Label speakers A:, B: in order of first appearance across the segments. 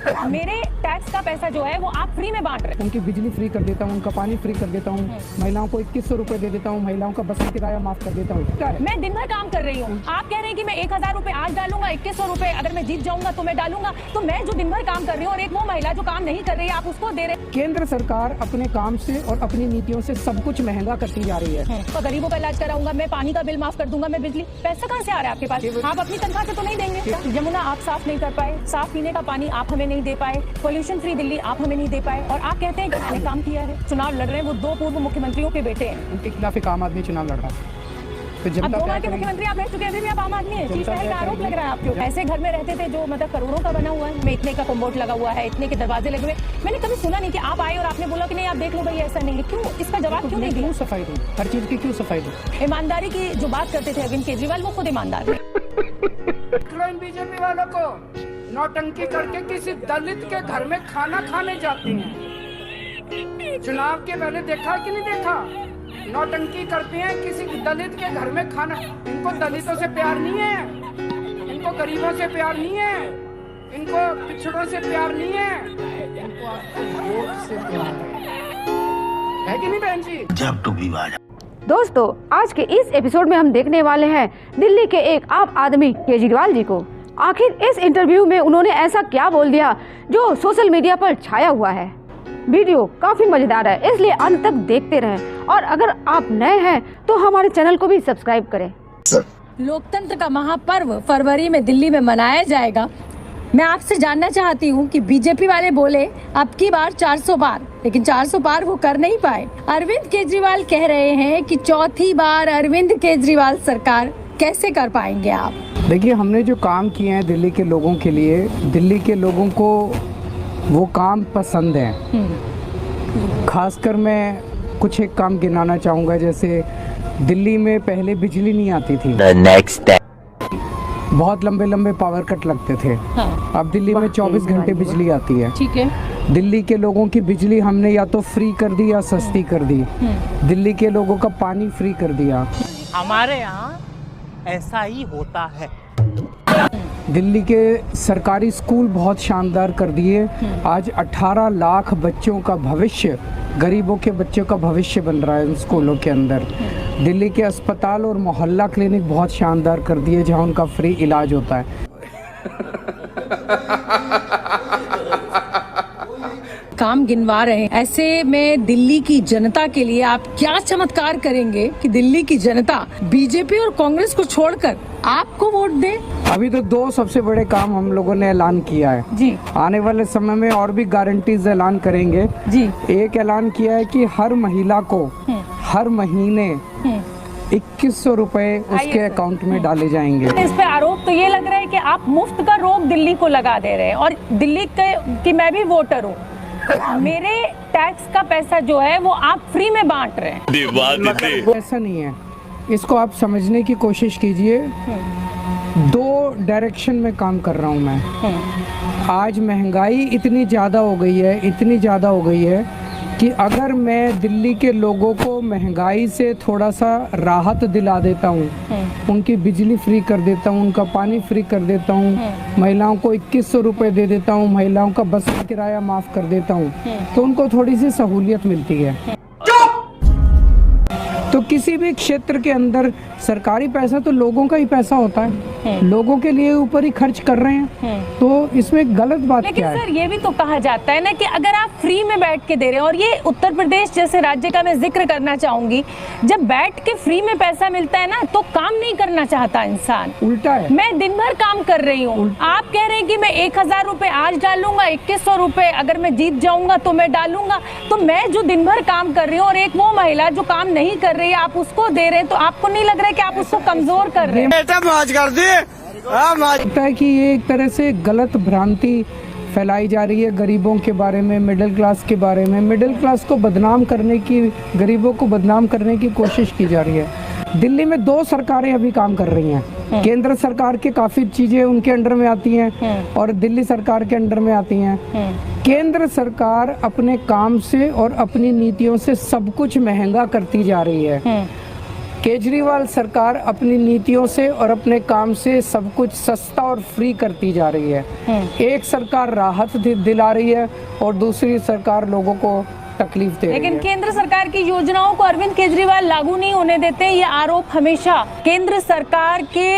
A: मेरे टैक्स का पैसा जो है वो आप फ्री में बांट रहे हैं।
B: उनकी बिजली फ्री कर देता हूँ, उनका पानी फ्री कर देता हूँ, महिलाओं को 2100 रुपए दे देता हूँ, महिलाओं का बस का किराया माफ कर देता हूँ।
A: मैं दिन भर काम कर रही हूँ, आप कह रहे हैं कि मैं 1000 रुपए आज डालूंगा, 2100 रुपए अगर मैं जीत जाऊंगा तो मैं डालूंगा। तो मैं जो दिन भर काम कर रही हूँ और एक वो महिला जो काम नहीं कर रही है आप उसको दे रहे हैं।
B: केंद्र सरकार अपने काम से और अपनी नीतियों से सब कुछ महंगा करती जा रही है।
A: तो गरीबों का इलाज कराऊंगा, मैं पानी का बिल माफ कर दूंगा, मैं बिजली, पैसा कहाँ से आ रहा है आपके पास? आप अपनी तनख्वाह से तो नहीं देंगे। यमुना आप साफ नहीं कर पाए, साफ पीने का पानी आप हमें नहीं दे पाए, पोल्यूशन फ्री दिल्ली आप हमें नहीं दे पाए, और आप कहते हैं कि मैंने काम किया है। चुनाव लड़ रहे हैं वो 2 पूर्व मुख्यमंत्रियों के बेटे हैं।
B: उनके खिलाफ एक आम आदमी चुनाव लड़ रहा है। तो
A: अब
B: जनता
A: 2 बार के मुख्यमंत्री आप रह चुके हैं, अभी भी आप आम आदमी है। चीज का आरोप लग रहा है आपके। ऐसे घर में रहते थे जो मतलब करोड़ों का बना हुआ है, में इतने का कम्बोर्ड लगा हुआ है, इतने के दरवाजे लगे हुए। मैंने कभी सुना नहीं कि आप आए और आपने बोला कि नहीं आप देख लो भाई ऐसा नहीं है। क्यों इसका जवाब क्यों नहीं दिया?
B: क्यों सफाई दूं? हर चीज की क्यों सफाई दूं?
A: ईमानदारी की जो बात करते थे अरविंद केजरीवाल वो खुद ईमानदार है।
B: इन बीजेपी वालों को नौटंकी करके किसी दलित के घर में खाना खाने जाती हैं। चुनाव के पहले देखा कि नहीं देखा? नौटंकी करती हैं किसी दलित के घर में खाना। इनको दलितों से प्यार नहीं है, इनको गरीबों से प्यार नहीं है, इनको पिछड़ों से प्यार नहीं है, इनको आपको वोट से प्यार है कि नहीं बहन जी?
C: जब टू बी वाजा।
D: दोस्तों, आज के इस एपिसोड में हम देखने वाले हैं दिल्ली के एक आम आदमी केजरीवाल जी को। आखिर इस इंटरव्यू में उन्होंने ऐसा क्या बोल दिया जो सोशल मीडिया पर छाया हुआ है। वीडियो काफी मजेदार है, इसलिए अंत तक देखते रहें, और अगर आप नए हैं तो हमारे चैनल को भी सब्सक्राइब करें।
A: लोकतंत्र का महापर्व फरवरी में दिल्ली में मनाया जाएगा। मैं आपसे जानना चाहती हूँ कि बीजेपी वाले बोले अब की बार 400 पार, लेकिन 400 पार वो कर नहीं पाए। अरविंद केजरीवाल कह रहे हैं कि चौथी बार अरविंद केजरीवाल सरकार कैसे कर पाएंगे आप?
B: देखिए, हमने जो काम किए हैं दिल्ली के लोगों के लिए, दिल्ली के लोगों को वो काम पसंद है। खासकर मैं कुछ एक काम गिनाना चाहूँगा, जैसे दिल्ली में पहले बिजली नहीं आती थी। बहुत लंबे लंबे पावर कट लगते थे। अब दिल्ली में 24 घंटे बिजली आती है।
A: ठीक है।
B: दिल्ली के लोगों की बिजली हमने या तो फ्री कर दी या सस्ती कर दी। दिल्ली के लोगों का पानी फ्री कर दिया।
E: हमारे यहाँ ऐसा ही होता है।
B: दिल्ली के सरकारी स्कूल बहुत शानदार कर दिए। आज 18 लाख बच्चों का भविष्य, गरीबों के बच्चों का भविष्य बन रहा है उन स्कूलों के अंदर। दिल्ली के अस्पताल और मोहल्ला क्लिनिक बहुत शानदार कर दिए, जहां उनका फ्री इलाज होता है।
A: काम गिनवा रहे हैं, ऐसे में दिल्ली की जनता के लिए आप क्या चमत्कार करेंगे कि दिल्ली की जनता बीजेपी और कांग्रेस को छोड़कर आपको वोट दे?
B: अभी तो 2 सबसे बड़े काम हम लोगों ने ऐलान किया है
A: जी।
B: आने वाले समय में और भी गारंटीज ऐलान करेंगे
A: जी।
B: एक ऐलान किया है कि हर महिला को हर महीने 2100 रुपए उसके अकाउंट में डाले जाएंगे।
A: इस पे आरोप तो ये लग रहा है कि आप मुफ्त का रोग दिल्ली को लगा दे रहे हैं, और दिल्ली की मैं भी वोटर हूँ। मेरे टैक्स का पैसा जो है वो आप फ्री में बांट रहे हैं।
B: ऐसा नहीं है, इसको आप समझने की कोशिश कीजिए। 2 डायरेक्शन में काम कर रहा हूँ मैं। आज महंगाई इतनी ज़्यादा हो गई है, इतनी ज़्यादा हो गई है कि अगर मैं दिल्ली के लोगों को महंगाई से थोड़ा सा राहत दिला देता हूँ, उनकी बिजली फ्री कर देता हूँ, उनका पानी फ्री कर देता हूँ, महिलाओं को 2100 रुपए दे देता हूँ, महिलाओं का बस का किराया माफ कर देता हूँ, तो उनको थोड़ी सी सहूलियत मिलती है। तो किसी भी क्षेत्र के अंदर सरकारी पैसा तो लोगों का ही पैसा होता है, लोगों के लिए ऊपर ही खर्च कर रहे हैं, तो इसमें गलत बात क्या है?
A: लेकिन सर ये भी तो कहा जाता है ना कि अगर आप फ्री में बैठ के दे रहे हैं, और ये उत्तर प्रदेश जैसे राज्य का मैं जिक्र करना चाहूंगी, जब बैठ के फ्री में पैसा मिलता है ना तो काम नहीं करना चाहता इंसान।
B: उल्टा है।
A: मैं दिन भर काम कर रही हूँ, आप कह रहे हैं कि मैं 1000 रुपए आज डालूंगा, 2100 रुपए अगर मैं जीत जाऊंगा तो मैं डालूंगा। तो मैं जो दिन भर काम कर रही हूँ और एक वो महिला जो काम नहीं कर रही है आप उसको दे रहे हैं, तो आपको नहीं लग रहा है कि आप उसको कमजोर कर रहे हैं?
B: लगता है कि ये एक तरह से गलत भ्रांति फैलाई जा रही है गरीबों के बारे में, मिडिल क्लास के बारे में। मिडिल क्लास को बदनाम करने की, गरीबों को बदनाम करने की कोशिश की जा रही है। दिल्ली में 2 सरकारें अभी काम कर रही हैं। केंद्र सरकार के काफी चीजें उनके अंडर में आती हैं और दिल्ली सरकार के अंडर में आती हैं। केंद्र सरकार अपने काम से और अपनी नीतियों से सब कुछ महंगा करती जा रही है। केजरीवाल सरकार अपनी नीतियों से और अपने काम से सब कुछ सस्ता और फ्री करती जा रही है। एक सरकार राहत दिला रही है और दूसरी सरकार लोगों को तकलीफ दे रही है।
A: लेकिन केंद्र सरकार की योजनाओं को अरविंद केजरीवाल लागू नहीं होने देते। ये आरोप हमेशा केंद्र सरकार के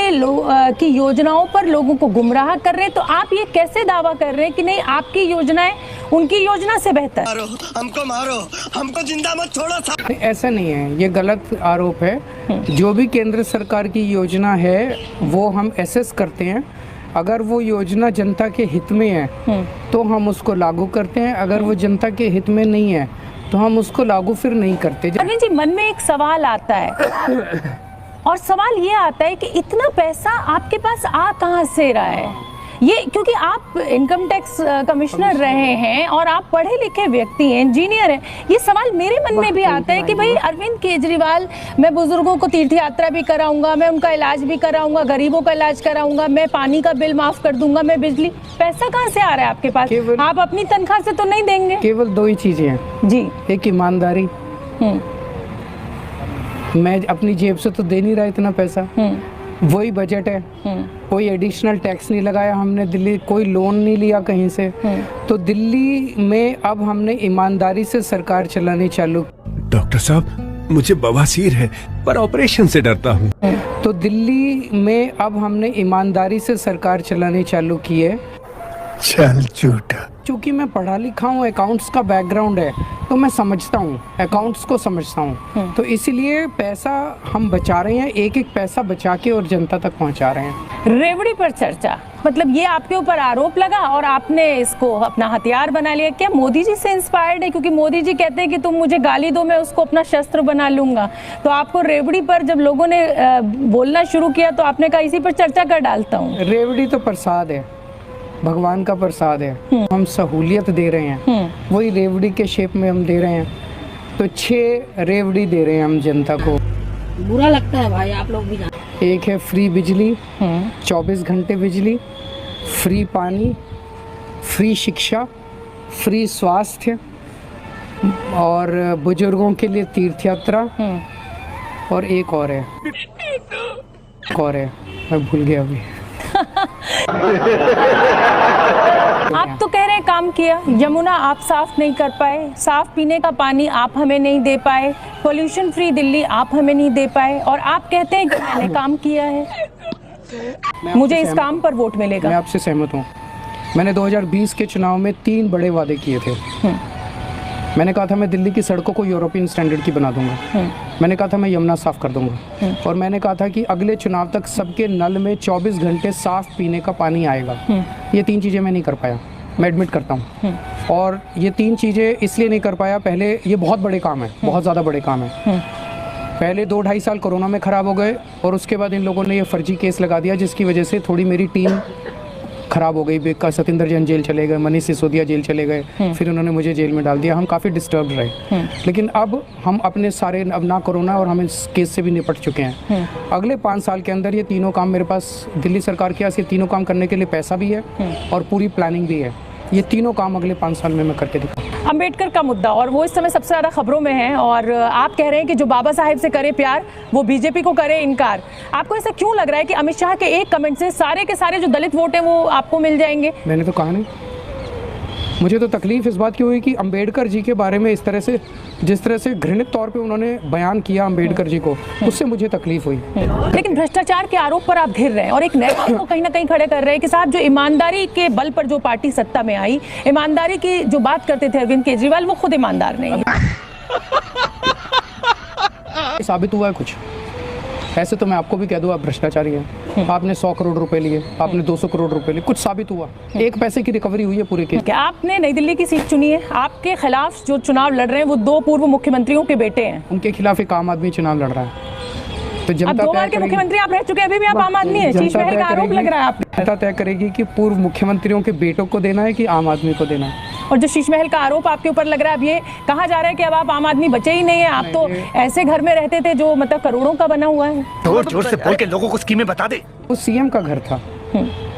A: की योजनाओं पर लोगों को गुमराह कर रहे हैं। तो आप ये कैसे दावा कर रहे हैं कि नहीं आपकी योजनाएं उनकी योजना से बेहतर?
C: मारो हमको जिंदा मत छोड़ो।
B: ऐसा नहीं है, ये गलत आरोप है। जो भी केंद्र सरकार की योजना है वो हम एसेस करते हैं। अगर वो योजना जनता के हित में है तो हम उसको लागू करते हैं, अगर वो जनता के हित में नहीं है तो हम उसको लागू फिर नहीं करते।
A: अरविंद जी, मन में एक सवाल आता है और सवाल ये आता है कि इतना पैसा आपके पास आ कहाँ से रहा है? ये क्योंकि आप इनकम टैक्स कमिश्नर रहे हैं और आप पढ़े लिखे व्यक्ति हैं, इंजीनियर हैं। ये सवाल मेरे मन में भी आता है कि भाई अरविंद केजरीवाल, मैं बुजुर्गों को तीर्थ यात्रा भी कराऊंगा, मैं उनका इलाज भी कराऊंगा, गरीबों का इलाज कराऊंगा, मैं पानी का बिल माफ कर दूंगा, मैं बिजली, पैसा कहाँ से आ रहा है आपके पास? आप अपनी तनख्वाह से तो नहीं देंगे।
B: केवल दो ही चीजें हैं
A: जी,
B: एक ईमानदारी। मैं अपनी जेब से तो दे नहीं रहा इतना पैसा, वही बजट है। कोई एडिशनल टैक्स नहीं लगाया हमने, दिल्ली कोई लोन नहीं लिया कहीं से। तो दिल्ली में अब हमने ईमानदारी से सरकार चलानी चालू।
F: डॉक्टर साहब, मुझे बवासीर है पर ऑपरेशन से डरता हूँ।
B: तो दिल्ली में अब हमने ईमानदारी से सरकार चलानी चालू की है।
F: चल झूठा।
B: चूंकि मैं पढ़ा लिखा हूँ, अकाउंट्स का बैकग्राउंड है, तो मैं समझता हूँ, अकाउंट्स को समझता हूँ। तो इसलिए पैसा हम बचा रहे हैं, एक एक पैसा बचा के और जनता तक पहुँचा रहे हैं।
A: रेवड़ी पर चर्चा, मतलब ये आपके ऊपर आरोप लगा और आपने इसको अपना हथियार बना लिया। क्या मोदी जी से इंस्पायर्ड है? क्योंकि मोदी जी कहते हैं कि तुम मुझे गाली दो, मैं उसको अपना शस्त्र बना लूंगा। तो आपको रेवड़ी पर जब लोगों ने बोलना शुरू किया तो आपने कहा इसी पर चर्चा कर डालता हूँ।
B: रेवड़ी तो प्रसाद है, भगवान का प्रसाद है। हम सहूलियत दे रहे हैं, वही रेवड़ी के शेप में हम दे रहे हैं। तो 6 रेवड़ी दे रहे हैं हम जनता को।
G: बुरा लगता है भाई, आप लोग भी जान।
B: एक है फ्री बिजली, 24 घंटे बिजली, फ्री पानी, फ्री शिक्षा, फ्री स्वास्थ्य और बुजुर्गों के लिए तीर्थ यात्रा। और एक और है, मैं भूल गया अभी।
A: आप तो कह रहे हैं काम किया, यमुना आप साफ नहीं कर पाए, साफ पीने का पानी आप हमें नहीं दे पाए, पोल्यूशन फ्री दिल्ली आप हमें नहीं दे पाए, और आप कहते हैं कि मैंने काम किया है, मुझे इस काम पर वोट मिलेगा।
B: मैं आपसे सहमत हूँ। मैंने 2020 के चुनाव में 3 बड़े वादे किए थे। मैंने कहा था मैं दिल्ली की सड़कों को यूरोपियन स्टैंडर्ड की बना दूंगा। मैंने कहा था मैं यमुना साफ कर दूंगा। और मैंने कहा था कि अगले चुनाव तक सबके नल में 24 घंटे साफ पीने का पानी आएगा। ये 3 चीज़ें मैं नहीं कर पाया, मैं एडमिट करता हूँ। और ये 3 चीज़ें इसलिए नहीं कर पाया, पहले ये बहुत बड़े काम है, बहुत ज़्यादा बड़े काम है। पहले 2-2.5 साल कोरोना में ख़राब हो गए और उसके बाद इन लोगों ने ये फर्जी केस लगा दिया, जिसकी वजह से थोड़ी मेरी टीम खराब हो गई। बेका सतिंदर जैन जेल चले गए, मनीष सिसोदिया जेल चले गए, फिर उन्होंने मुझे जेल में डाल दिया। हम काफ़ी डिस्टर्ब रहे। लेकिन अब हम अपने सारे, अब ना कोरोना और हम इस केस से भी निपट चुके हैं। अगले 5 साल के अंदर ये तीनों काम मेरे पास, दिल्ली सरकार के पास ये तीनों काम करने के लिए पैसा भी है और पूरी प्लानिंग भी है। ये तीनों काम अगले 5 साल में मैं करके दिखाऊँ।
A: अंबेडकर का मुद्दा, और वो इस समय सबसे ज़्यादा खबरों में है, और आप कह रहे हैं कि जो बाबा साहेब से करे प्यार वो बीजेपी को करे इनकार। आपको ऐसा क्यों लग रहा है कि अमित शाह के एक कमेंट से सारे के सारे जो दलित वोट हैं वो आपको मिल जाएंगे?
B: मैंने तो कहा नहीं। मुझे तो तकलीफ इस बात की हुई कि अंबेडकर जी के बारे में इस तरह से, जिस तरह से घृणित तौर पे उन्होंने बयान किया अंबेडकर जी को, उससे मुझे तकलीफ हुई।
A: लेकिन भ्रष्टाचार के आरोप पर आप घिर रहे हैं और एक नैतिक को कहीं ना कहीं खड़े कर रहे हैं कि साहब जो ईमानदारी के बल पर जो पार्टी सत्ता में आई, ईमानदारी की जो बात करते थे अरविंद केजरीवाल, वो खुद ईमानदार नहीं है।
B: साबित हुआ है कुछ? ऐसे तो मैं आपको भी कह दूँ आप भ्रष्टाचारी हैं। आपने 100 करोड़ रुपए लिए, आपने 200 करोड़ रुपए लिए, कुछ साबित हुआ? 1 पैसे की रिकवरी हुई है पूरे केस?
A: आपने नई दिल्ली की सीट चुनी है, आपके खिलाफ जो चुनाव लड़ रहे हैं वो 2 पूर्व मुख्यमंत्रियों के बेटे हैं।
B: उनके खिलाफ एक आम आदमी चुनाव लड़ रहा है। तो जनता
A: 2 बार के मुख्यमंत्री आप रह चुके हैं, अभी भी आप आम आदमी हैं। शीश महल का आरोप लग रहा है आप।
B: जनता तय करेगी कि पूर्व मुख्यमंत्रियों के बेटों को देना है कि आम आदमी को देना है।
A: और जो शीश महल का आरोप आपके ऊपर लग रहा है, अब ये कहा जा रहा है कि अब आप आम आदमी बचे ही नहीं है। आप तो ऐसे घर में रहते थे जो मतलब करोड़ों का बना हुआ है।
C: जोर से बोल के लोगों को स्कीमें बता दे।
B: वो सीएम का घर था।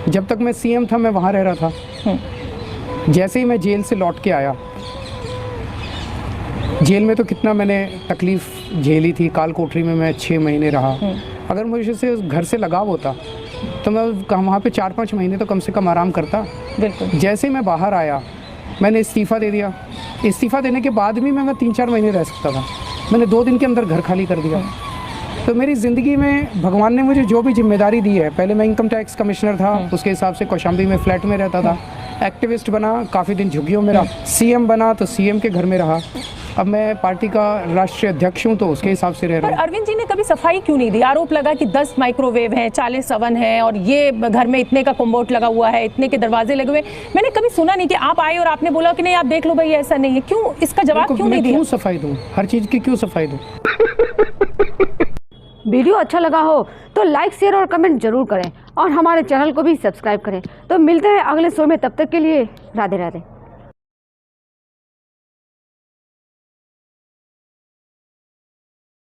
B: जब तक मैं सीएम था मैं वहाँ रह रहा था। जैसे ही मैं जेल से लौट के आया जेल में तो कितना मैंने तकलीफ़ झेली थी। काल कोठरी में मैं 6 महीने रहा। अगर मुझे से घर से लगाव होता तो मैं वहाँ पे 4-5 महीने तो कम से कम आराम करता।
H: बिल्कुल।
B: जैसे ही मैं बाहर आया मैंने इस्तीफ़ा दे दिया। इस्तीफ़ा देने के बाद भी मैं 3-4 महीने रह सकता था। मैंने 2 दिन के अंदर घर खाली कर दिया। तो मेरी ज़िंदगी में भगवान ने मुझे जो भी जिम्मेदारी दी है, पहले मैं इनकम टैक्स कमिश्नर था, उसके हिसाब से कौशाम्बी में फ्लैट में रहता था। एक्टिविस्ट बना, काफ़ी दिन झुग्गियों में रहा। सीएम बना तो सीएम के घर में रहा। अब मैं पार्टी का राष्ट्रीय अध्यक्ष हूँ तो उसके हिसाब से रह रहा
H: पर
B: हूँ।
H: अरविंद जी ने कभी सफाई क्यों नहीं दी? आरोप लगा कि 10 माइक्रोवेव हैं, 40 ओवन हैं और ये घर में इतने का कोम्बोट लगा हुआ है, इतने के दरवाजे लगे हुए। मैंने कभी सुना नहीं कि आप आए और आपने बोला कि नहीं आप देख लो भाई ऐसा नहीं है। क्यों इसका जवाब क्यों नहीं दिया?
B: क्यों सफाई दूँ? हर चीज़ की क्यों सफाई दूँ?
D: वीडियो अच्छा लगा हो तो लाइक, शेयर और कमेंट जरूर करें और हमारे चैनल को भी सब्सक्राइब करें। तो मिलते हैं अगले शो में, तब तक के लिए राधे राधे।